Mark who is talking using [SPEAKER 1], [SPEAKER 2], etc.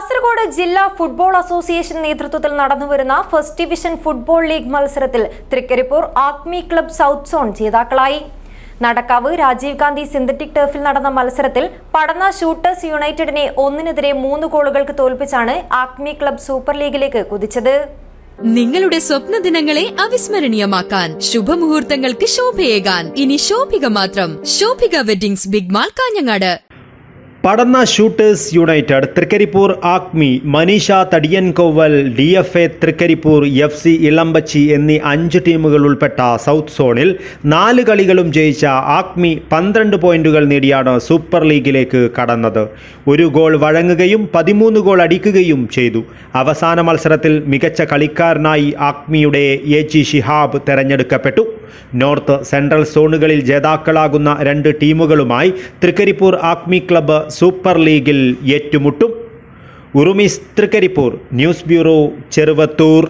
[SPEAKER 1] കാസർഗോഡ് ജില്ലാ football association നേതൃത്വത്തിൽ നടന്നുവരുന്ന ഫസ്റ്റ് ഡിവിഷൻ ഫുട്ബോൾ ലീഗ് മത്സരത്തിൽ Trikaripur Acme club south zone ജേതാക്കളായി. നടക്കാവ് രാജീവ് ഗാന്ധി സിന്തറ്റിക് ടർഫിൽ നടന്ന മത്സരത്തിൽ പടന്ന ഷൂട്ടേഴ്സ് യുണൈറ്റഡിനെ 1-3 ഗോളുകൾക്ക് തോൽപ്പിച്ചാണ് ആക്മി ക്ലബ് സൂപ്പർ ലീഗിലേക്ക് കുതിച്ചത്.
[SPEAKER 2] നിങ്ങളുടെ സ്വപ്ന ദിനങ്ങളെ അവിസ്മരണീയമാക്കാൻ ശുഭമുഹൂർത്തങ്ങൾക്ക് ശോഭയേകാൻ ഇനി ശോഭിക മാത്രം. Shobhika weddings, big mall, Kanhangad.
[SPEAKER 3] Padanna shooters united, Trikaripur Acme, Maneesha Thadiyankoval, DFA Trikaripur, FC Elambachi എന്നീ 5 ടീമുകൾ ഉൾപ്പെട്ട സൗത്ത് സോണിൽ 4 കളികളും ജയിച്ച ആക്മി 12 പോയിന്റുകൾ നേടിയാണ് സൂപ്പർ ലീഗിലേക്ക് കടന്നത്. 1 ഗോൾ വഴങ്ങുകയും 13 ഗോൾ അടിക്കുകയും ചെയ്തു. അവസാന മത്സരത്തിൽ മികച്ച കളിക്കാരനായി ആക്മിയുടെ AG ഷിഹാബ് തെരഞ്ഞെടുക്കപ്പെട്ടു. നോർത്ത്, സെൻട്രൽ സോണുകളിൽ ജേതാക്കളാകുന്ന 2 ടീമുകളുമായി തൃക്കരിപ്പൂർ ആക്മി ക്ലബ്ബ് സൂപ്പർ ലീഗിൽ ഏറ്റുമുട്ടും. ഉറുമിസ് തൃക്കരിപ്പൂർ. News bureau, Cheruvathur.